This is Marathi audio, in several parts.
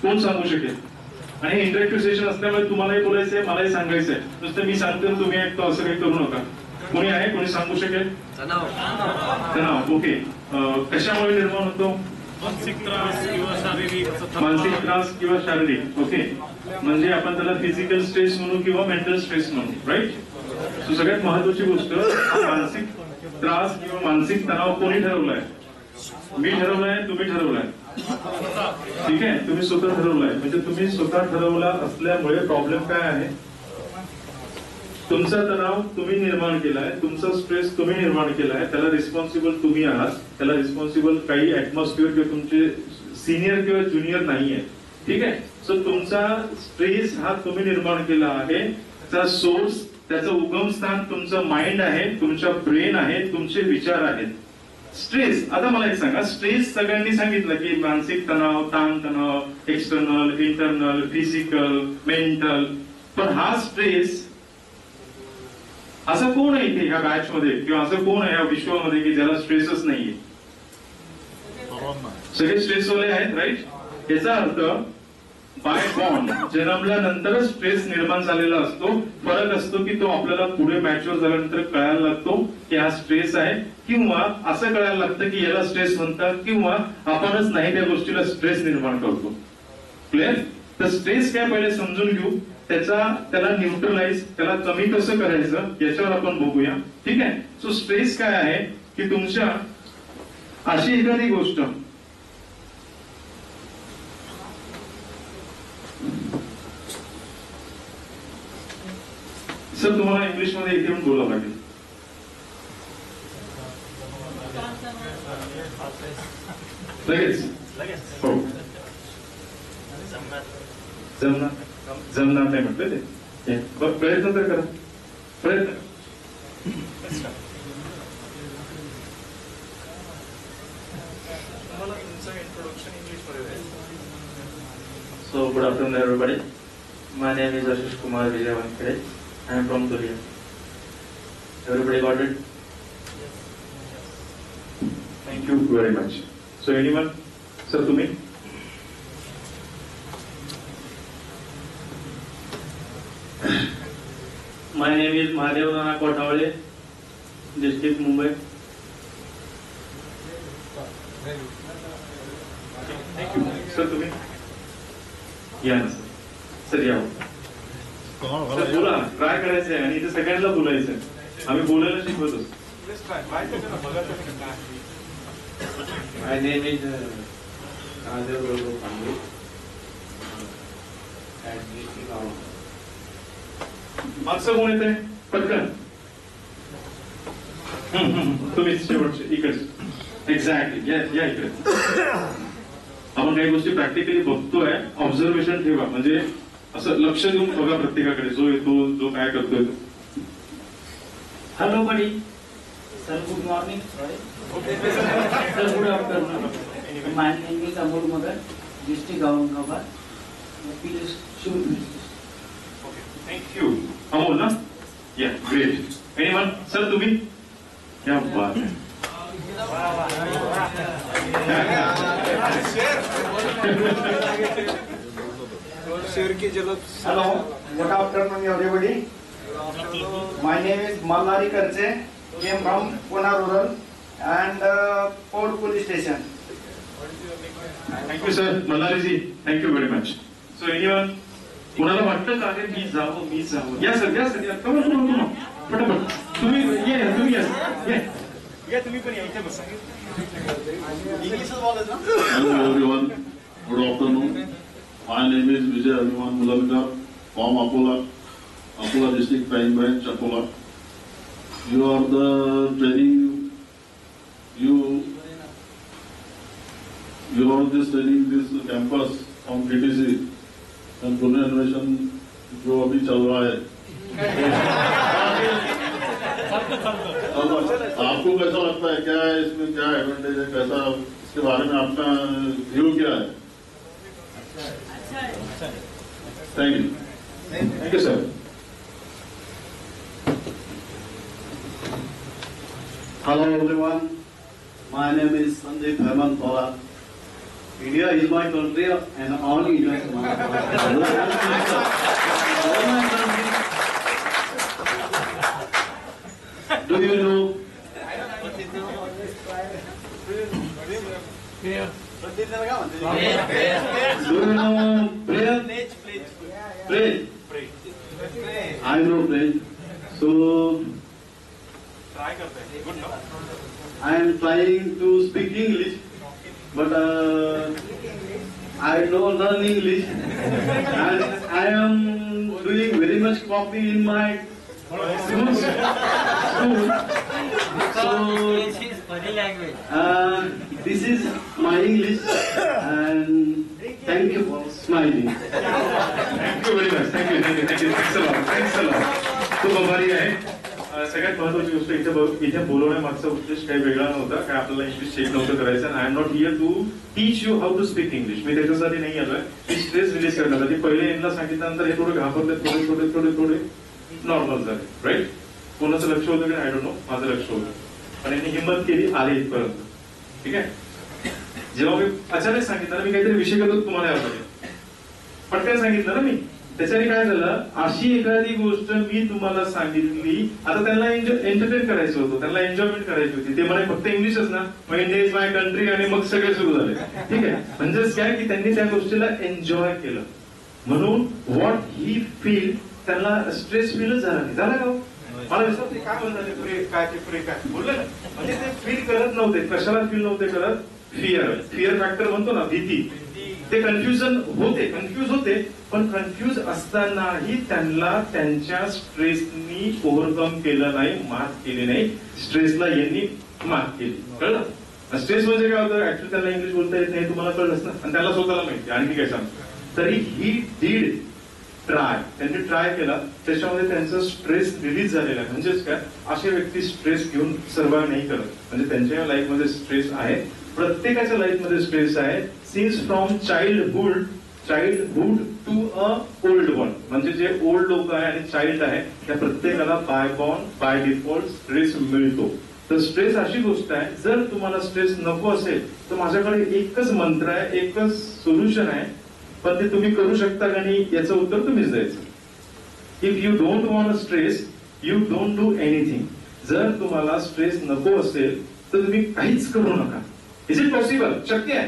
कोण सांगू शकेल? आणि इंटरॅक्टिव्ह सेशन असल्यामुळे तुम्हालाही बोलायचंय, मलाही सांगायचंय. नुसतं मी सांगतो तुम्ही ऐकतो असं काही करू नका. कोणी आहे, कोणी सांगू शकेल? तणाव. ओके. कशामुळे निर्माण होतो? मानसिक त्रास किंवा शारीरिक. मानसिक त्रास किंवा शारीरिक. ओके. म्हणजे आपण त्याला फिजिकल स्ट्रेस म्हणू किंवा मेंटल स्ट्रेस म्हणू, राईट? सो सगळ्यात महत्वाची गोष्ट, मानसिक त्रास किंवा मानसिक तणाव कोणी ठरवलाय? मी ठरवलाय, तुम्ही ठरवलाय. ठीक आहे, तुम्ही स्वतः ठरवलाय. म्हणजे तुम्ही स्वतः ठरवला असल्यामुळे प्रॉब्लेम काय आहे? तुमचा तणाव तुम्ही निर्माण केलाय, तुमचा स्ट्रेस तुम्ही निर्माण केलाय, त्याला रिस्पॉन्सिबल तुम्ही आहात. त्याला रिस्पॉन्सिबल काही ऍटमॉस्फिअर किंवा तुमचे सिनियर किंवा ज्युनियर नाहीये. ठीक आहे. सो तुमचा स्ट्रेस हा तुम्ही निर्माण केला आहे. त्याचा सोर्स, त्याचं उगमस्थान तुमचं माइंड आहे, तुमच्या ब्रेन आहे, तुमचे विचार आहेत. स्ट्रेस, आता मला एक सांगा, स्ट्रेस सगळ्यांनी सांगितलं की मानसिक तणाव, ताण तणाव, एक्सटर्नल, इंटरनल, फिजिकल, मेंटल. पण हा स्ट्रेस, असं कोण आहे इथे ह्या बॅच मध्ये किंवा असं कोण आहे या विश्वामध्ये की ज्याला स्ट्रेसच नाहीये? सगळे स्ट्रेसवाले आहेत, राईट? याचा अर्थ बाय बॉर्न, जन्मल्यानंतरच स्ट्रेस निर्माण झालेला असतो. फरक असतो की तो आपल्याला पुढे मॅच्युअर झाल्यानंतर कळायला लागतो की हा स्ट्रेस आहे, किंवा असं कळायला लागतं की याला स्ट्रेस म्हणतात, किंवा आपणच नाही त्या गोष्टीला स्ट्रेस निर्माण करतो. क्लिअर? तर स्ट्रेस काय पहिले समजून घेऊ, त्याला न्यूट्रलाइज, त्याला कमी कसं करायचं याच्यावर आपण बघूया. ठीक आहे. सो स्ट्रेस काय आहे की तुमच्या अशी एखादी गोष्ट, सर तुम्हाला इंग्लिश मध्ये इथे येऊन बोलावं लागेल. लगेच? हो. जमणार नाही म्हटलं ते. प्रयत्न तर करा, प्रयत्न. So good afternoon everybody. My name is Ashish Kumar Vijay Vankade. I am from Dulia. Everybody got it? Thank you very much. So anyone? Sir, तुम्ही? My name is Mahadev Rana Kothawale, District Mumbai. Thank you. Sir, तुम्ही? या ना सर. सर या. सर बोला, ट्राय करायचंय आणि इथे सगळ्यांना बोलायचंय. आम्ही बोलायला शिकवतो. My name is Mahadev Rana Kothawale. मागचं कोण येत आहे? पटकन. तुम्हीच शेवटचे इकडे. एक्झॅक्टली. या इकडे. आपण काही गोष्टी प्रॅक्टिकली बघतोय, ऑब्झर्वेशन ठेवा. म्हणजे असं लक्ष देऊन बघा प्रत्येकाकडे, जो येतो, जो काय करतोय. Hello buddy. Sir, good morning. Sir, good afternoon. My name is Amol Magar, District Aurangabad. Please shoot me. Thank you. Amol ना? Yeah, great. Anyone? Sir, तुम्ही? क्या बात है. Hello, good afternoon everybody. My name is Malnari Karche, came from Pune Rural and Port Police Station. Thank you sir. Malari ji, thank you very much. So anyone? कोणाला वाटतं का मी जावं? या सर, या सर, या. कमा पटापट. तुम्ही या, तुम्ही या. तुम्ही पण या, इथे बसा. Hello everyone, good afternoon. My name is Vijay Abhiman Mulalkar from Akola District Crime Branch, Akola. You are the training, you are just training this campus from KTC and Pune अन्वेषण जो अभी चल रहा है. आपको कैसा लगता है, क्या है इसमें, क्या एडवांटेज है, कैसा, इसके बारे में आपका व्यू क्या है? Thank you sir. Hello everyone, my name is Sandeep Herman Thola. India is my country and all Indians are my country. Do you know? Do you know prayer? Pray. I know pray. So I am trying to speak English, but I don't learn English, and I am doing very much copy in my school. So this is my English, and thank you for smiling. Thank you very much. Thank you thanks a lot. खूप आभारी आहे. सगळ्यात महत्वाची गोष्ट इथे बोलवण्यामागचा उद्देश काही वेगळा नव्हता. काय आपल्याला इंग्लिश चेक नव्हतं करायचं. I am not here to teach you how to speak English. मी त्याच्यासाठी नाही आलोय. मी स्ट्रेस रिलीज करण्यासाठी. पहिले यांना सांगितल्यानंतर हे थोडे घाबरले, थोडे नॉर्मल झाले. राईट. कोणाचं लक्ष होतं की आय डोंट नो. माझं लक्ष होतं. पण यांनी हिंमत केली, आले इथपर्यंत. ठीक आहे. जेव्हा मी अचानक सांगितलं ना, मी काहीतरी विषय करतो तुम्हाला यामध्ये पटकन सांगितलं ना मी, त्याच्याने काय झालं, अशी एखादी गोष्ट मी तुम्हाला सांगितली, आता त्यांना एंटरटेन करायचं होतं, त्यांना एन्जॉयमेंट करायची होती. ते मला फक्त इंग्लिशच ना, मग इंडिया इज माय कंट्री आणि मग सगळे सुरू झाले. ठीक आहे. म्हणजेच काय की त्यांनी त्या गोष्टीला एन्जॉय केलं, म्हणून व्हॉट ही फील त्यांना स्ट्रेस फीलच झाला नाही. झाला का? मला विचारते काय म्हणतात काय बोलले ना, म्हणजे ते फील करत नव्हते. कशाला फील नव्हते करत? फिअर फॅक्टर म्हणतो ना, भीती. ते कन्फ्युज होते, पण कन्फ्युज असतानाही त्यांना त्यांच्या स्ट्रेसनी ओव्हरकम केलं नाही, मात केली नाही. स्ट्रेसला यांनी मात केली. कळलं? स्ट्रेस म्हणजे काय होतं? ऍक्च्युअली त्यांना इंग्लिश बोलता येत नाही, तुम्हाला कळलंच ना, आणि त्याला स्वतःला माहिती आणखी काय सांग. तरी ही डीड ट्राय, त्यांनी ट्राय केला, त्याच्यामध्ये त्यांचा स्ट्रेस रिलीज झालेला आहे. म्हणजेच काय, असे व्यक्ती स्ट्रेस घेऊन सर्वाइव्ह नाही करत. म्हणजे त्यांच्या लाईफमध्ये स्ट्रेस आहे, प्रत्येकाच्या लाईफमध्ये स्ट्रेस आहे. Since from childhood to a old one. म्हणजे जे ओल्ड लोक आहे आणि चाइल्ड आहे, त्या प्रत्येकाला by born by default stress मिळतो. तर स्ट्रेस अशी गोष्ट आहे, जर तुम्हाला स्ट्रेस नको असेल तर माझ्याकडे एकच मंत्र आहे, एकच सोल्युशन आहे, पण ते तुम्ही करू शकता का नाही याचं उत्तर तुम्हीच द्यायचं. If you don't want stress, you don't do anything. जर तुम्हाला स्ट्रेस नको असेल तर तुम्ही काहीच करू नका. Is it possible? शक्य आहे?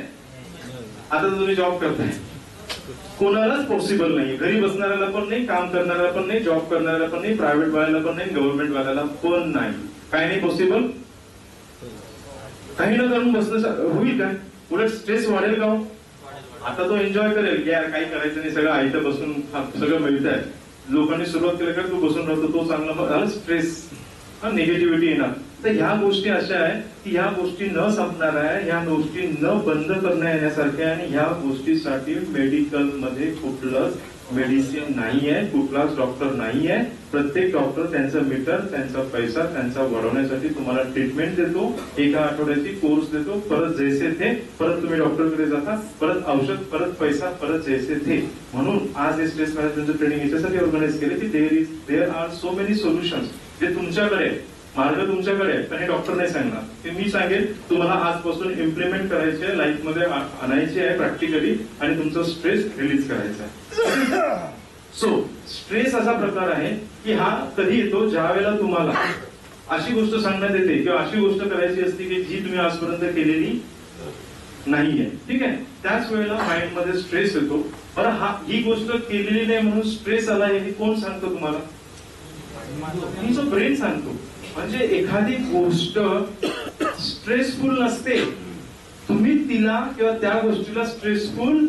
आता तुम्ही जॉब करताय, कोणालाच पॉसिबल नाही. घरी बसणाऱ्याला पण नाही, काम करणाऱ्याला पण नाही, जॉब करणाऱ्याला पण नाही, प्रायव्हेट वाल्याला पण नाही, गव्हर्नमेंट वाल्याला पण नाही. काय नाही पॉसिबल? काही न करून बसणं होईल काय? उलट स्ट्रेस वाढेल का? आता तो एन्जॉय करेल की यार काही करायचं नाही, सगळं आयतं बसून सगळं मिळत आहे. लोकांनी सुरुवात केली का तू बसून राहतो, तो चांगला स्ट्रेस, निगेटिव्हिटी येणार. तर ह्या गोष्टी अशा आहेत की ह्या गोष्टी न संपणार आहे, ह्या गोष्टी न बंद करण्या येण्यासारख्या, आणि ह्या गोष्टीसाठी मेडिकल मध्ये कुठलंच मेडिसिन नाहीये, कुठलाच डॉक्टर नाहीये. प्रत्येक डॉक्टर त्यांचं मीटर, त्यांचा पैसा, त्यांचा वाढवण्यासाठी तुम्हाला ट्रीटमेंट देतो, एका आठवड्याची कोर्स देतो, परत जैसे थे, परत तुम्ही डॉक्टरकडे जाता, परत औषध, परत पैसा, परत जैसे थे. म्हणून आज हे स्ट्रेस मॅनेजमेंटचं ट्रेनिंग याच्यासाठी ऑर्गनाइज केले की there are so many solutions जे तुमच्याकडे, मार्ग तुमच्याकडे आहे, पण हे डॉक्टर नाही सांगणार. ते मी सांगेन तुम्हाला आजपासून इम्प्लिमेंट करायचे, लाईफ मध्ये आणायचे आहे प्रॅक्टिकली, आणि तुमचा स्ट्रेस रिलीज करायचा आहे. सो स्ट्रेस असा प्रकार आहे की हा कधी येतो, ज्या वेळेला तुम्हाला अशी गोष्ट सांगण्यात येते किंवा अशी गोष्ट करायची असते की जी तुम्ही आजपर्यंत केलेली नाहीये. ठीक आहे. त्याच वेळेला माइंड मध्ये स्ट्रेस येतो. बरं, ही गोष्ट केलेली नाही म्हणून स्ट्रेस आला हे कोण सांगतो तुम्हाला? तुमचं ब्रेन सांगतो. म्हणजे एखादी गोष्ट स्ट्रेसफुल नसते, तुम्ही तिला किंवा त्या गोष्टीला स्ट्रेसफुल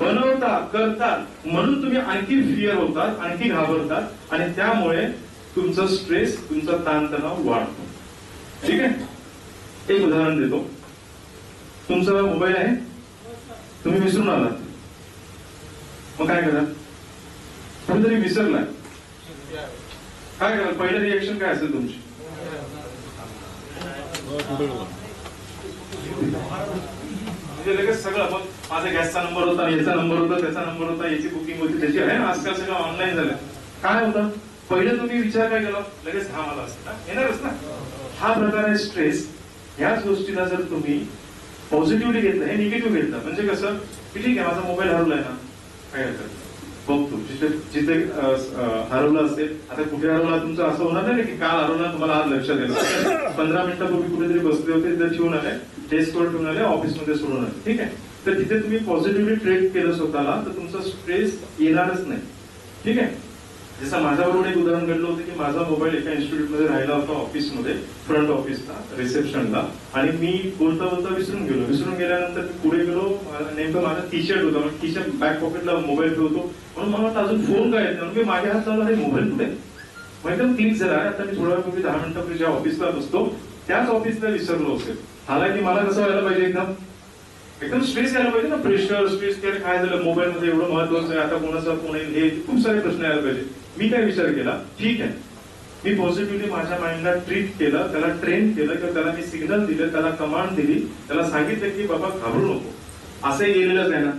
बनवता, करतात, म्हणून तुम्ही आणखी फिअर होतात, आणखी घाबरतात, आणि त्यामुळे तुमचा स्ट्रेस, तुमचा ताणतणाव वाढतो. ठीक आहे. एक उदाहरण देतो. तुमचा मोबाईल आहे, तुम्ही विसरून आलात, मग काय करा? कुठेतरी विसरलाय, काय कराल? पहिलं रिएक्शन काय असेल तुमची? म्हणजे लगेच सगळं, मग माझा गॅसचा नंबर होता, याचा नंबर होता, त्याचा नंबर होता, याची बुकिंग होती, त्याची आहे. आजकाल सगळं ऑनलाईन झालं. काय होतं? पहिलं तुम्ही विचार काय केला? लगेच हा मला असं येणारच ना. हा प्रकार आहे स्ट्रेस. ह्याच गोष्टीला जर तुम्ही पॉझिटिव्हली घेतलं, हे निगेटिव्ह घेतलं म्हणजे कसं की ठीक आहे माझा मोबाईल हरवलाय ना, काय हरकत नाही. बघतो जिथे जिथे हरवला असेल, आता कुठे हरवला तुमचं असं होणार नाही की काल हरवला तुम्हाला आज लक्षात येईल. 15 मिनिटापूर्वी कुठेतरी बसले होते, तिथे ठेवून आले, डेस्कवर ठेवून आले, ऑफिसमध्ये सोडून आले, ठीक आहे. तर तिथे तुम्ही पॉझिटिव्हली ट्रेट केलं स्वतःला तर तुमचा स्ट्रेस येणारच नाही, ठीक आहे. जसं माझ्याबरोबर एक उदाहरण घडलं होतं की माझा मोबाईल एका इन्स्टिट्यूटमध्ये राहिला होता ऑफिसमध्ये, फ्रंट ऑफिसला, रिसेप्शनला, आणि मी बोलता बोलता विसरून गेल्यानंतर मी पुढे गेलो, नेमकं माझा टी शर्ट होता, टी शर्ट बॅक पॉकेटला मोबाईल ठेवतो म्हणून मला वाटतं अजून फोन काय येत नाही, माझ्या हात चालला मोबाईल कुठे, मग एकदम क्लिक झाला. आता मी थोड्या वेळापूर्वी 10 मिनिटापूर्वी ज्या ऑफिसला बसतो त्याच ऑफिसला विसरलो असेल. हालाकी मला कसं व्हायला पाहिजे, एकदम स्ट्रेस यायला पाहिजे ना, प्रेशर स्ट्रेस, काय झालं मोबाईल मध्ये एवढं महत्वाचं आहे, आता कोणाचा फोन येईल, हे खूप सारे प्रश्न यायला पाहिजे. मी काय विचार केला, ठीक आहे मी पॉझिटिव्हली माझ्या माइंडला ट्रीट केलं, त्याला ट्रेन केलं, किंवा त्याला मी सिग्नल दिलं, त्याला कमांड दिली, त्याला सांगितलं की बाबा घाबरू नको, असंही गेलेलंच आहे ना,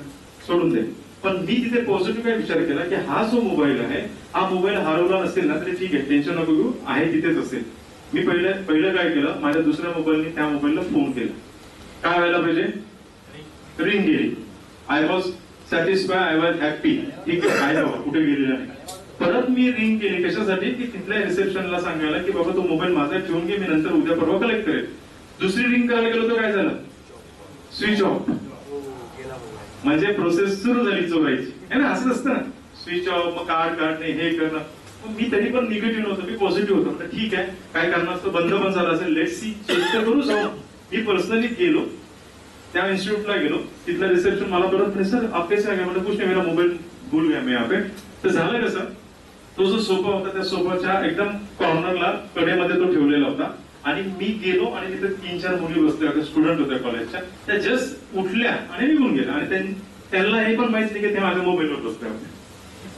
सोडून दे. पण मी तिथे पॉझिटिव्ह काय विचार केला की हा जो मोबाईल आहे, हा मोबाईल हरवला नसेल ना तरी ठीक आहे, टेन्शन नको घेऊ, आहे तिथेच असेल. मी पहिलं काय केलं, माझ्या दुसऱ्या मोबाईलने त्या मोबाईलला फोन केला. काय व्हायला पाहिजे, रिंग गेली, I was satisfy, I was happy, ठीक आहे, काय बाबा कुठे गेलेला नाही. परत मी रिंग केली कशासाठी की तिथल्या रिसेप्शनला सांगायला की बाबा तो मोबाईल माझा ठेवून घे, मी नंतर उद्या परवा कलेक्ट करेल. दुसरी रिंग करायला गेलो तर काय झालं, स्विच ऑफ, म्हणजे प्रोसेस सुरू झाली चोरायची, है ना, असं असतं ना, स्विच ऑफ, मग कार्ड काढणे, हे करणं. मी तरी पण निगेटिव्ह नव्हतो, मी पॉझिटिव्ह होतो. ठीक आहे, काय करणार असतं, बंद पण झालं असेल, लेट सी, चेक तर करू जाऊ. मी पर्सनली गेलो, त्या इन्स्टिट्यूटला गेलो, तिथलं रिसेप्शन मला परत सर आपके से आगे म्हणजे कुछ नाही, मेरा मोबाईल भूल गया मैं यहाँ पे. तर झालं कसं, तो जो सोफा होता त्या सोफाच्या एकदम कॉर्नरला कडेमध्ये तो ठेवलेला होता, आणि मी गेलो आणि तिथे 3-4 मुली बसल्या होत्या, स्टुडंट होत्या कॉलेजच्या, त्या जस्ट उठल्या आणि निघून गेल्या, आणि त्यांना हे पण माहित नाही की ते माझ्या मोबाईलवर बसल्या होत्या.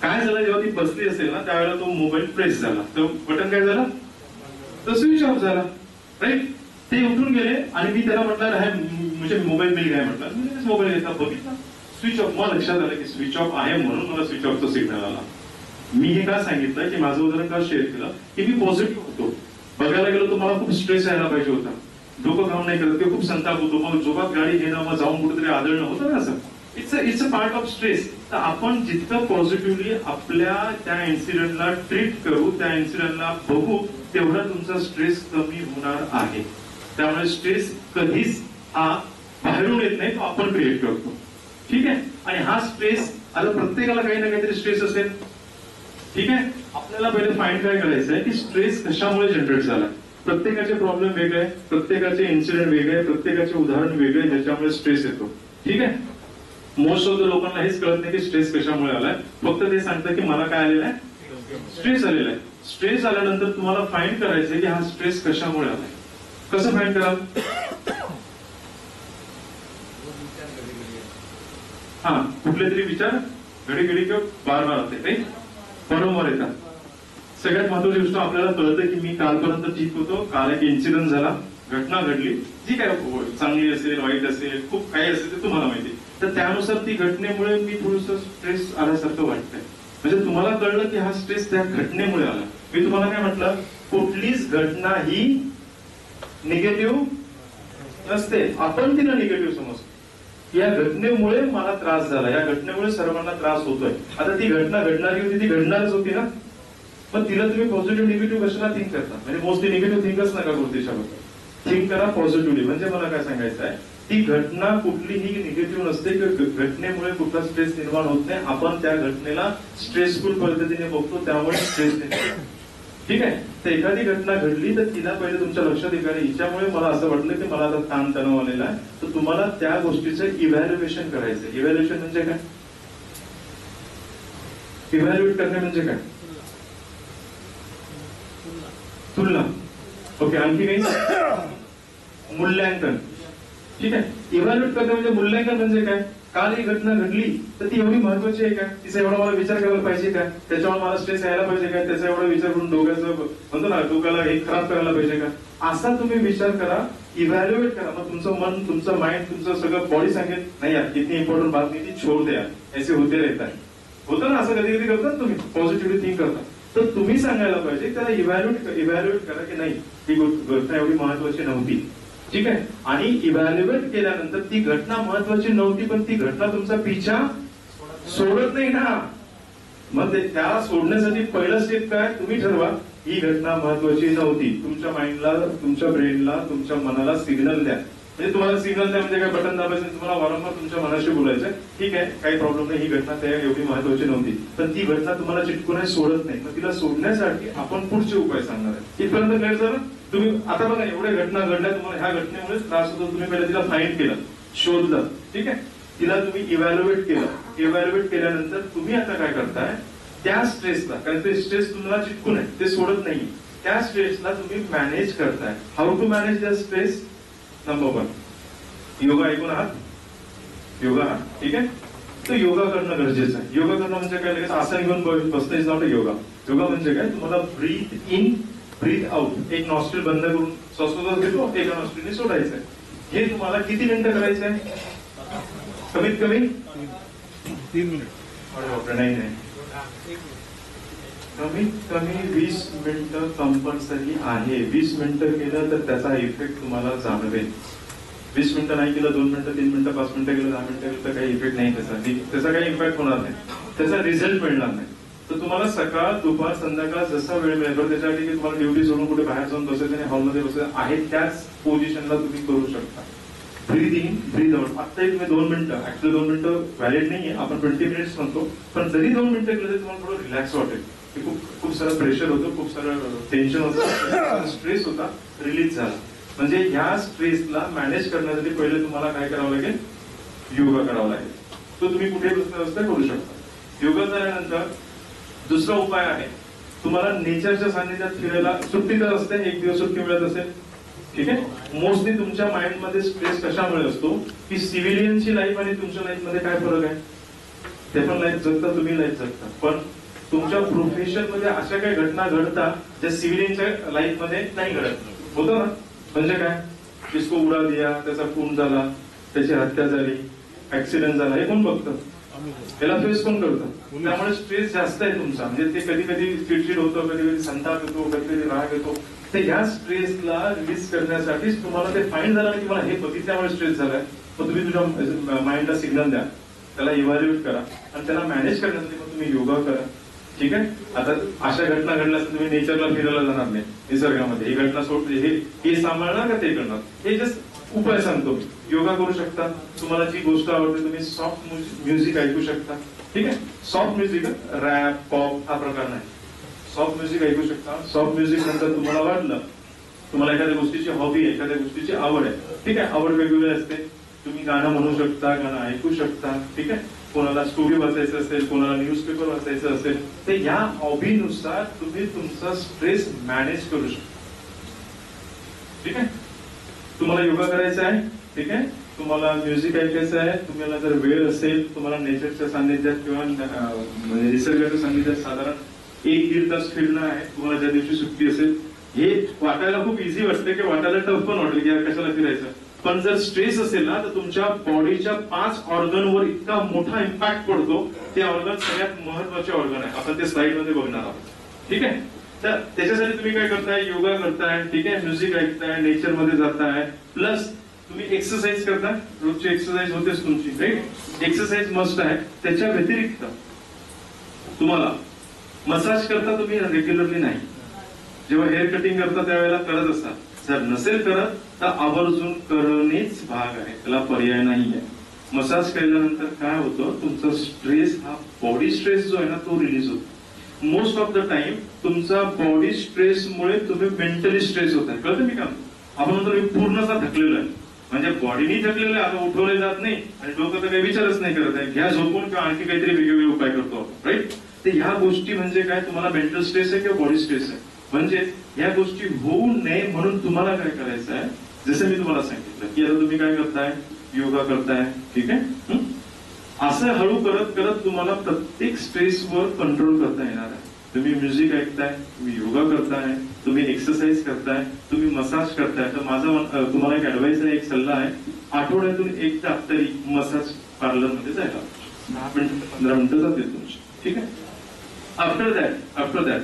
काय झालं, जेव्हा ती बसली असेल ना त्यावेळेला तो मोबाईल प्रेस झाला, तो बटन काय झाला, तो स्विच ऑफ झाला, राईट. ते उठून गेले आणि मी त्याला म्हटलं आहे म्हणजे मोबाईल मिल काय म्हटलं, मोबाईल घेतला, बघितला स्विच ऑफ. मला लक्षात आलं की स्विच ऑफ आहे म्हणून मला स्विच ऑफचा सिग्नल आला. मी हे का सांगितलं की माझं उदाहरण का शेअर केलं की मी पॉझिटिव्ह होतो. बघायला गेलो तर मला खूप स्ट्रेस यायला पाहिजे होता, डोकं काम नाही करत, ते खूप संताप होतो, मग जोरात गाडी घेणं, मग जाऊन कुठेतरी आदळणं होतं ना, असं it's a part of stress. तर आपण जितकं पॉझिटिव्हली आपल्या त्या इन्सिडेंटला ट्रीट करू, त्या इन्सिडेंटला बघू, तेवढा तुमचा स्ट्रेस कमी होणार आहे. त्यामुळे स्ट्रेस कधीच हा बाहेरून येत नाही, तो आपण क्रिएट करतो, ठीक आहे. आणि हा स्ट्रेस, आता प्रत्येकाला काही ना काहीतरी स्ट्रेस असेल, ठीक आहे. आपल्याला पहिले फाइंड काय करायचं आहे की स्ट्रेस कशामुळे जनरेट झाला. प्रत्येकाचे प्रॉब्लेम वेगळे, प्रत्येकाचे इन्सिडेंट वेगळे, प्रत्येकाचे उदाहरण वेगळे ज्याच्यामुळे स्ट्रेस येतो, ठीक आहे. मोस्ट ऑफ द लोकांना हेच कळत नाही की स्ट्रेस कशामुळे आलाय, फक्त ते सांगतात की मला काय आलेलं आहे, स्ट्रेस आलेला आहे. स्ट्रेस आल्यानंतर तुम्हाला फाइंड करायचंय की हा स्ट्रेस कशामुळे आलाय. कसं फाइंड कराल, हा कुठले तरी विचार घडी घडी किंवा बार बार होते, राईट, बरोबर येतात. सगळ्यात महत्वाची गोष्ट आपल्याला कळतं की मी कालपर्यंत ठीक होतो, काल एक इन्सिडेंट झाला, घटना घडली, जी काय चांगली असेल वाईट असेल, खूप काही असेल ते तुम्हाला माहिती, तर त्यानुसार ती घटनेमुळे मी थोडस स्ट्रेस आल्यासारखं वाटतंय. म्हणजे तुम्हाला कळलं की हा स्ट्रेस त्या घटनेमुळे आला. मी तुम्हाला काय म्हटलं, कुठलीच घटना ही निगेटिव्ह नसते, आपण तिला निगेटिव्ह समजतो. या घटनेमुळे मला त्रास झाला, या घटनेमुळे सर्वांना त्रास होतोय. आता ती घटना घडणारी होती, ती घडणारच होती ना, पण तिला तुम्ही पॉझिटिव्ह निगेटिव्ह कशाला थिंक करता. म्हणजे मोस्टली निगेटिव्ह थिंकच नका करू, त्याच्याबद्दल थिंक करा पॉझिटिव्हली. म्हणजे मला काय सांगायचं आहे, ती घटना कुठलीही निगेटिव्ह नसते किंवा घटनेमुळे कुठला स्ट्रेस निर्माण होत नाही. आपण त्या घटनेला स्ट्रेसफुल पद्धतीने बघतो, त्यामुळे स्ट्रेस निर्माण, ठीक आहे. तर एखादी घटना घडली तर तिला पहिले तुमच्या लक्षात येईल, हिच्यामुळे मला असं वाटलं की मला आता ताण तणाव आलेला आहे, तर तुम्हाला त्या गोष्टीचं इव्हॅल्युएशन करायचं. इव्हॅल्युएशन म्हणजे काय, इव्हॅल्युएट करणे म्हणजे काय, तुलना, ओके. आणखी काही, मूल्यांकन, ठीक आहे. इव्हॅल्युएट करणे म्हणजे मूल्यांकन म्हणजे काय, काल ही घटना घडली तर ती एवढी महत्वाची आहे का, तिचा एवढा मला विचार करायला पाहिजे का, त्याच्यावर मला स्ट्रेस यायला पाहिजे का, त्याचा एवढा विचार करून डोक्याचं म्हणतो ना डोक्याला एक खराब करायला पाहिजे का, असा तुम्ही विचार करा, इव्हॅल्युएट करा. मग तुमचं मन, तुमचं माइंड, तुमचं सगळं बॉडी सांगेल नाही यार कितनी इंपॉर्टंट बात नाही ती, छोड द्या, ऐसे होते रहता है. होतं ना असं, कधी कधी करतात तुम्ही, पॉझिटिव्हली थिंक करता. तर तुम्ही सांगायला पाहिजे त्याला इव्हॅल्युएट करा की नाही ही घटना एवढी महत्वाची नव्हती, ठीक आहे. आणि इव्हॅल्युएट केल्यानंतर ती घटना महत्वाची नव्हती, पण ती घटना तुमचा पिछा सोडत नाही ना. मग त्या सोडण्यासाठी पहिलं स्टेप काय, तुम्ही ठरवा ही घटना महत्वाची नव्हती. तुमच्या माइंडला, तुमच्या ब्रेनला, तुमच्या मनाला सिग्नल द्या. म्हणजे तुम्हाला सिग्नल द्या म्हणजे काय, बटन दाबायचं, तुम्हाला वारंवार तुमच्या मनाशी बोलायचं ठीक आहे, काही प्रॉब्लेम नाही, ही घटना त्या एवढी महत्वाची नव्हती, पण ती घटना तुम्हाला चिटकून सोडत नाही. मग तिला सोडण्यासाठी आपण पुढचे उपाय सांगणार आहे. इथपर्यंत क्लिअर झालं. तुम्ही आता बघा एवढ्या घटना घडल्या, तुम्हाला ह्या घटनेमुळे त्रास होतो, तुम्ही पहिला तिला फाईंड केलं, शोधलं, ठीक आहे, तिला तुम्ही इव्हॅल्युएट केलं. इव्हॅल्युएट केल्यानंतर तुम्ही आता काय करताय, त्या स्ट्रेसला, कारण ते स्ट्रेस तुम्हाला चिटकून आहे, ते सोडत नाही, त्या स्ट्रेसला तुम्ही मॅनेज करताय. How to manage the stress? Number 1, yoga ऐकून आहात, योगा, ठीक आहे. तर योगा करणं गरजेचं आहे. योगा करणं म्हणजे काय, लगेच आसन घेऊन बसणं is not a yoga. Yoga म्हणजे काय, तुम्हाला ब्रीथ इन, ब्रीथ आउट, एक नॉस्ट्रिल बंद करून श्वासोच्छ्वास घेतो, एका नॉस्ट्रिलने सोडायचं आहे. हे तुम्हाला किती मिनिटं करायचं आहे? कमीत कमी 3 मिनिट. नाही, कमीत कमी 20 मिनिटं कंपल्सरी आहे. 20 मिनिटं केलं तर त्याचा इफेक्ट तुम्हाला जाणवेल. 20 मिनिटं नाही केलं, 2 मिनिटं, 3 मिनिटं, 5 मिनिटं केलं, 10 मिनिटं केलं तर काही इफेक्ट नाही, त्याचा काही इम्पॅक्ट होणार नाही, त्याचा रिझल्ट मिळणार नाही. तर तुम्हाला सकाळ, दुपार, संध्याकाळ जसा वेळ मिळेल, बरं त्याच्यासाठी की तुम्हाला ड्युटी सोडून कुठे बाहेर जाऊन बसायचं नाही, हॉलमध्ये बसायचं आहे, त्याच पोझिशनला तुम्ही करू शकता. Breathe in, breathe out. आता तुम्ही 2 मिनिटं, ऍक्च्युअली 2 मिनिटं व्हॅलिड नाहीये, आपण 20 मिनिट्स म्हणतो, पण जरी 2 मिनिटं केलं तरी तुम्हाला थोडं रिलॅक्स वाटेल. खूप सारं प्रेशर होतं, खूप सारं टेन्शन होतं, स्ट्रेस होता, रिलीज झाला. म्हणजे ह्या स्ट्रेसला मॅनेज करण्यासाठी पहिले तुम्हाला काय करावं लागेल, योगा करावा लागेल. तो तुम्ही कुठे बसता करू शकता. योगा झाल्यानंतर दुसरा उपाय आहे, तुम्हाला नेचरच्या सान्निध्यात फिरायला. सुट्टी तर असते, एक दिवस सुट्टी मिळत असेल, ठीक आहे. मोस्टली तुमच्या माइंड मध्ये स्ट्रेस कशामुळे असतो की सिव्हिलियनची लाईफ आणि तुमच्या लाईफ मध्ये काय फरक आहे. ते पण लाईफ जगता, तुम्ही लाईफ जगता, पण तुमच्या प्रोफेशन मध्ये अशा काही घटना घडतात ज्या सिव्हिलियनच्या लाईफ मध्ये नाही घडत. होतं ना, म्हणजे काय, जिसको उडा दिया, त्याचा खून झाला, त्याची हत्या झाली, ऍक्सिडेंट झाला, हे कोण बघतं, याला फेस कोण करतं. त्यामुळे स्ट्रेस जास्त आहे तुमचा. म्हणजे ते कधी कधी चिडचिड होतं, कधी कधी संताप येतो, कधी कधी राग येतो. तर ह्या स्ट्रेसला रिलीज करण्यासाठीच तुम्हाला ते फाईंड झालं की मला हे बघितल्यामुळे स्ट्रेस झालाय, मग तुम्ही तुझ्या माइंडला सिग्नल द्या, त्याला इव्हॅल्युएट करा आणि त्याला मॅनेज करण्यासाठी मग तुम्ही योगा करा, ठीक आहे. आता अशा घटना घडल्या तर तुम्ही नेचरला फिरायला जाणार नाही, निसर्गामध्ये. ही घटना सोडते, हे सांभाळणार का ते करणार, हे जस्ट उपाय सांगतो. योगा करू शकता. तुम्हाला जी गोष्ट आवडते तुम्ही सॉफ्ट म्युझिक ऐकू शकता, ठीक आहे. सॉफ्ट म्युझिक, रॅप, पॉप हा प्रकार नाही, सॉफ्ट म्युझिक ऐकू शकता. सॉफ्ट म्युझिक नंतर तुम्हाला वाटलं, तुम्हाला एखाद्या गोष्टीची हॉबी आहे, एखाद्या गोष्टीची आवड आहे, ठीक आहे. आवड वेगवेगळी असते, तुम्ही गाणं म्हणू शकता, गाणं ऐकू शकता, ठीक आहे. कोणाला स्टोरी वाचायचं असेल, कोणाला न्यूजपेपर वाचायचं असेल, तर या हॉबीनुसार तुम्ही तुमचा स्ट्रेस मॅनेज करू शकता, ठीक आहे. तुम्हाला योगा करायचा आहे, ठीक आहे. तुम्हाला म्युझिक ऐकायचं आहे, तुम्हाला जर वेळ असेल, तुम्हाला नेचरच्या सान्निध्यात किंवा म्हणजे निसर्गाच्या सान्निध्यात साधारण 1-1.5 तास फिरणं आहे, तुम्हाला ज्या दिवशी सुट्टी असेल. हे वाटायला खूप इझी वाटतं, की वाटायला टफ पण वाटेल की यार कशाला फिरायचं, पण जर स्ट्रेस असेल ना तर तुमच्या बॉडीच्या 5 ऑर्गनवर इतका मोठा इम्पॅक्ट पडतो. ते ऑर्गन सगळ्यात महत्वाचे ऑर्गन आहे, आपण ते स्लाइड मध्ये बघणार आहोत, ठीक आहे. तर त्याच्यासाठी तुम्ही काय करताय, योगा करताय, ठीक आहे, म्युझिक ऐकताय, नेचर मध्ये जाताय, प्लस तुम्ही एक्सरसाइज करताय. रोजची एक्सरसाइज होतेच तुमची, राईट. एक्सरसाइज मस्ट आहे. त्याच्या व्यतिरिक्त तुम्हाला मसाज करता तुम्ही रेग्युलरली नाही, जेव्हा हेअर कटिंग करता त्यावेळेला करत असता. जर नसेल करत तर आवर्जून करणेच भाग आहे, त्याला पर्याय नाहीये. मसाज केल्यानंतर काय होतं, तुमचा स्ट्रेस हा बॉडी स्ट्रेस जो आहे ना तो रिलीज होतो. मोस्ट ऑफ द टाइम तुमचा बॉडी स्ट्रेसमुळे तुम्ही मेंटली स्ट्रेस होत आहे. कळतं मी का, आपण म्हणतो मी पूर्णचा थकलेलो आहे, म्हणजे बॉडीनी थकलेलं आहे, आता उठवले जात नाही आणि डोकं तर काही विचारच नाही करत आहे, घ्या झोपून किंवा आणखी काहीतरी वेगवेगळे उपाय करतो आपण, राईट. तर ह्या गोष्टी म्हणजे काय, तुम्हाला मेंटल स्ट्रेस आहे किंवा बॉडी स्ट्रेस आहे, म्हणजे या गोष्टी होऊ नये म्हणून तुम्हाला काय करायचं आहे, जसं मी तुम्हाला सांगितलं की आता तुम्ही काय करताय, योगा करताय, ठीक आहे. असं हळू करत करत तुम्हाला प्रत्येक स्ट्रेसवर कंट्रोल करता येणार आहे. तुम्ही म्युझिक ऐकताय, तुम्ही योगा करताय, तुम्ही एक्सरसाइज करताय, तुम्ही मसाज करताय. तर माझा तुम्हाला एक ऍडवाइस आहे, एक सल्ला आहे, आठवड्यातून एकदा तरी मसाज पार्लर मध्ये जायला, 10 मिनिटं 15 मिनिटं जाते तुमची, ठीक आहे. आफ्टर दॅट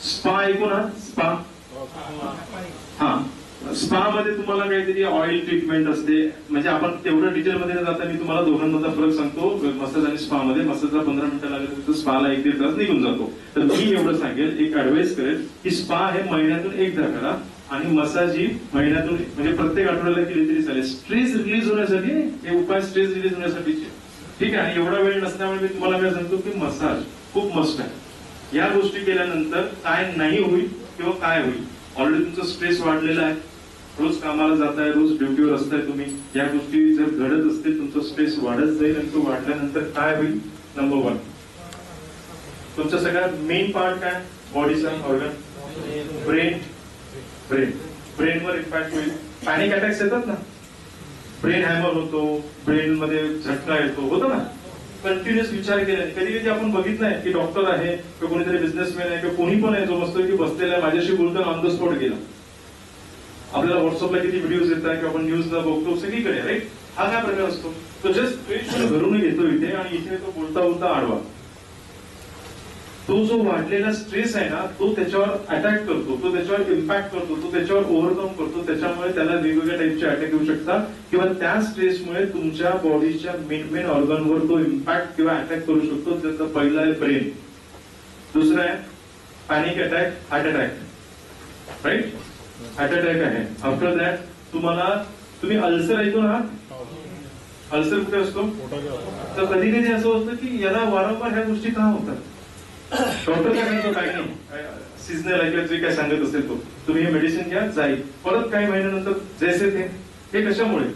स्पा ऐकू ना, स्पा, हा स्पा मध्ये तुम्हाला काहीतरी ऑइल ट्रीटमेंट असते, म्हणजे आपण तेवढं डिटेलमध्ये न जाता मी तुम्हाला दोघांमधला फरक सांगतो. मसाज आणि स्पा मध्ये मसाजला 15 मिनिटं लागेल तर स्पाला 1-1.5 तास निघून जातो. तर मी एवढं सांगेल, एक ऍडवाइस करेल की स्पा हे महिन्यातून एकदा करा आणि मसाज ही महिन्यातून म्हणजे प्रत्येक आठवड्याला केली तरी चालेल. स्ट्रेस रिलीज होण्यासाठी हे उपाय स्ट्रेस रिलीज होण्यासाठीचे, ठीक आहे. आणि एवढा वेळ नसल्यामुळे मी तुम्हाला काय सांगतो की मसाज खूप मस्त आहे. या गोष्टी केल्यानंतर काय नाही होईल किंवा काय होईल, ऑलरेडी तुमचं स्ट्रेस वाढलेला आहे, रोज कामाला जाताय, रोज ड्युटीवर असताय तुम्ही, या गोष्टी जर घडत असतील तुमचा स्ट्रेस वाढत जाईल आणि तो वाढल्यानंतर काय होईल, नंबर 1 तुमचा सगळ्यात मेन पार्ट काय, बॉडीचा ऑर्गन ब्रेन. ब्रेनवर इम्पॅक्ट होईल. पॅनिक अटॅक्स येतात ना, ब्रेन हॅमर होतो, ब्रेन मध्ये झटका येतो, होतो ना. कंटिन्युअस विचार केल्याने कधी कधी आपण बघितलंय की डॉक्टर आहे किंवा कोणीतरी बिझनेसमॅन आहे किंवा कोणी पण आहे जो मस्त की बसलेला आहे, माझ्याशी बोलताना ऑन द स्पॉट गेला. आपल्याला व्हॉट्सअपला किती व्हिडिओज येतात किंवा आपण न्यूजला बघतो सगळीकडे, राईट. हा काय प्रकार असतो, तो जस्ट घरून येतो इथे आणि इथे तो बोलता बोलता आडवा. तो जो वाढलेला स्ट्रेस आहे ना, तो त्याच्यावर अटॅक करतो, तो त्याच्यावर इम्पॅक्ट करतो, तो त्याच्यावर ओव्हरकम करतो. त्याच्यामुळे त्याला वेगवेगळ्या टाईपचे अटॅक येऊ शकतात किंवा त्या स्ट्रेसमुळे तुमच्या बॉडीच्या मेन ऑर्गनवर तो इम्पॅक्ट किंवा अटॅक करू शकतो. त्याचा पहिला आहे ब्रेन, दुसरा आहे panic attack, heart attack, right. Heart attack आहे. आफ्टर दॅट तुम्ही अल्सर ऐकून आहात, अल्सर कुठे असतो, तर कधी कधी असं होतं की याला वारंवार ह्या गोष्टी का होतात. डॉक्टर काय म्हणतो, काय नाही, सीझनल आहे किंवा जे काय सांगत असेल तो, तुम्ही हे मेडिसिन घ्या, जाईल, परत काही महिन्यानंतर जैसे ते. हे कशामुळे,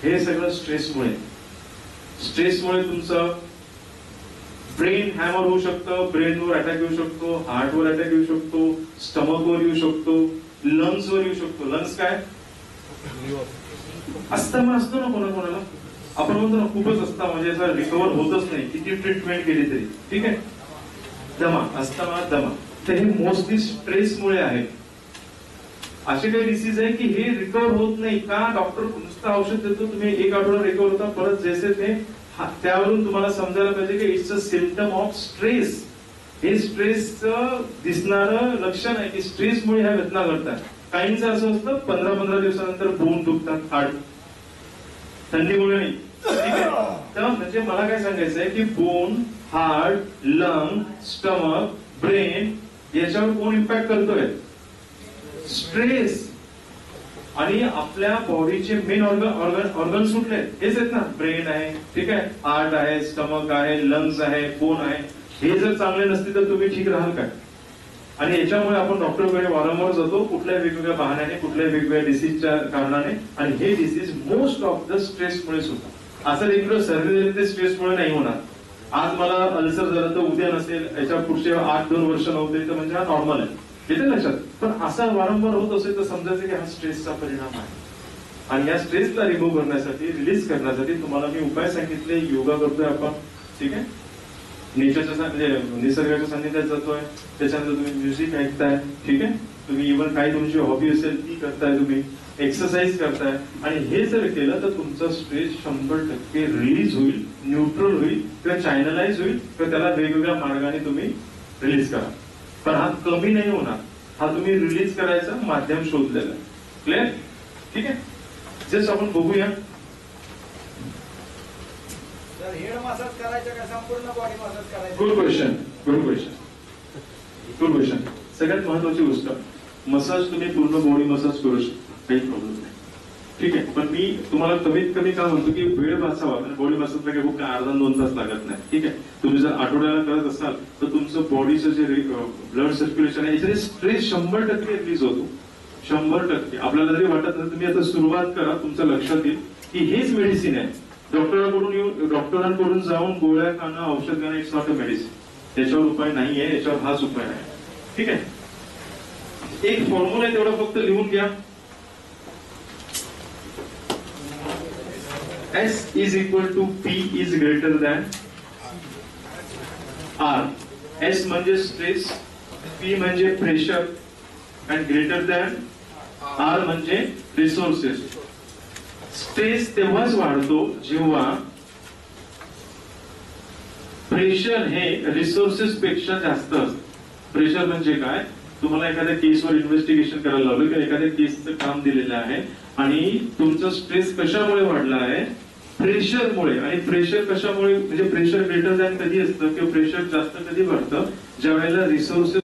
हे सगळं स्ट्रेसमुळे. स्ट्रेसमुळे तुमचं ब्रेन हॅमर होऊ शकतं, ब्रेनवर अटॅक येऊ शकतो, हार्टवर अटॅक येऊ शकतो, स्टमकवर येऊ शकतो, लंग्सवर येऊ शकतो. लंग्स काय, अस्थमा असतो ना कोणाकोणाला, आपण म्हणतो ना खूपच असता म्हणजे असं रिकवर होतच नाही किती ट्रीटमेंट केली तरी, ठीक आहे. दमा, अस्थमा, दमा, तर हे मोस्टली स्ट्रेसमुळे आहे. असे काही डिसीज आहे की हे रिकवर होत नाही का, डॉक्टर नुसतं औषध देतो, तुम्ही 1 आठवडा रिकवर होता, परत जैसे ते. त्यावरून तुम्हाला समजायला पाहिजे की it's a symptom of stress. हे स्ट्रेसचं दिसणारं लक्षण आहे की स्ट्रेसमुळे ह्या घटना घडतात. काहींचं असं असतं 15-15 दिवसानंतर बोन दुखतात, हार्ट, थंडीमुळे नाही, ठीक आहे. तर म्हणजे मला काय सांगायचं आहे की bone, heart, lung, stomach, brain याच्यावर कोण इम्पॅक्ट करतोय, स्ट्रेस. आणि आपल्या बॉडीचे मेन ऑर्गन सुटले हेच आहेत ना, ब्रेन आहे, ठीक आहे, हार्ट आहे, स्टमक आहे, लंग्स आहे, बोन आहे. हे जर चांगले नसतील तर तुम्ही ठीक राहाल काय. आणि याच्यामुळे आपण डॉक्टरकडे वारंवार जातो कुठल्याही वेगवेगळ्या बहाण्याने, कुठल्याही वेगवेगळ्या डिसीजच्या कारणाने. आणि हे डिसीज मोस्ट ऑफ द स्ट्रेसमुळेच होतं. असं रेग्युलर सर्जरी ते स्ट्रेसमुळे नाही होणार. आज मला अल्सर झालं तर उद्या नसेल, याच्या पुढचे 8-2 वर्ष नव्हते तर म्हणजे हा नॉर्मल आहे, येते लक्षात. पण असं वारंवार होत असेल तर समजायचं की हा स्ट्रेसचा परिणाम आहे. आणि या स्ट्रेसला रिमूव्ह करण्यासाठी, रिलीज करण्यासाठी तुम्हाला मी उपाय सांगितले. योगा करतोय आपण, ठीक आहे, नेचरच्या म्हणजे निसर्गाच्या सान्निध्यात जातोय, त्याच्यानंतर तुम्ही म्युझिक ऐकताय, ठीक आहे, तुम्ही इव्हन काही तुमची हॉबी असेल ती करताय, तुम्ही एक्सरसाइज करताय. आणि हे जर केलं तर तुमचा स्ट्रेस 100% रिलीज होईल, न्यूट्रल होईल किंवा चॅनलाइज होईल किंवा त्याला वेगवेगळ्या मार्गाने तुम्ही रिलीज करा. पण हा कमी नाही होणार, हा तुम्ही रिलीज करायचा माध्यम शोधलेला आहे. क्लिअर, ठीक आहे. जस्ट आपण बघूया, हेड मसाज करायचा का संपूर्ण बॉडी मसाज करायचा. Good question, good question, good question. सगळ्यात महत्वाची गोष्ट, मसाज तुम्ही पूर्ण बॉडी मसाज करू शकता, काही प्रॉब्लेम नाही, ठीक आहे. पण मी तुम्हाला कमीत कमी काय म्हणतो की वेळ वाचावा. बॉडी मसाजला काही खूप 1.5-2 तास लागत नाही, ठीक आहे. तुम्ही जर आठवड्याला करत असाल तर तुमचं बॉडीचं जे ब्लड सर्क्युलेशन आहे याच्याने स्ट्रेस 100% रिलीज होतो, 100%. आपल्याला जरी वाटत नाही, तुम्ही आता सुरुवात करा, तुमच्या लक्षात येईल की हेच मेडिसिन आहे. डॉक्टरांकडून जाऊन गोळ्या खाणं, औषध घेणं, इट्स नॉट अ मेडिसिन. त्याच्यावर उपाय नाहीये, याच्यावर हाच उपाय आहे, ठीक आहे. एक फॉर्म्युला आहे तेवढा फक्त लिहून घ्या. S is equal to P is greater than R. S म्हणजे स्ट्रेस, P म्हणजे pressure and greater than R म्हणजे रिसोर्सेस. स्ट्रेस तेव्हाच वाढतो जेव्हा प्रेशर हे रिसोर्सेस पेक्षा जास्त असतं. प्रेशर म्हणजे काय, तुम्हाला एखाद्या केसवर इन्व्हेस्टिगेशन करायला लावलं किंवा एखाद्या केसचं काम दिलेलं आहे आणि तुमचं स्ट्रेस कशामुळे वाढला आहे? प्रेशरमुळे. आणि प्रेशर कशामुळे, म्हणजे प्रेशर ग्रेटर दॅन कधी असतं किंवा प्रेशर जास्त कधी वाढतं? ज्या वेळेला रिसोर्सेस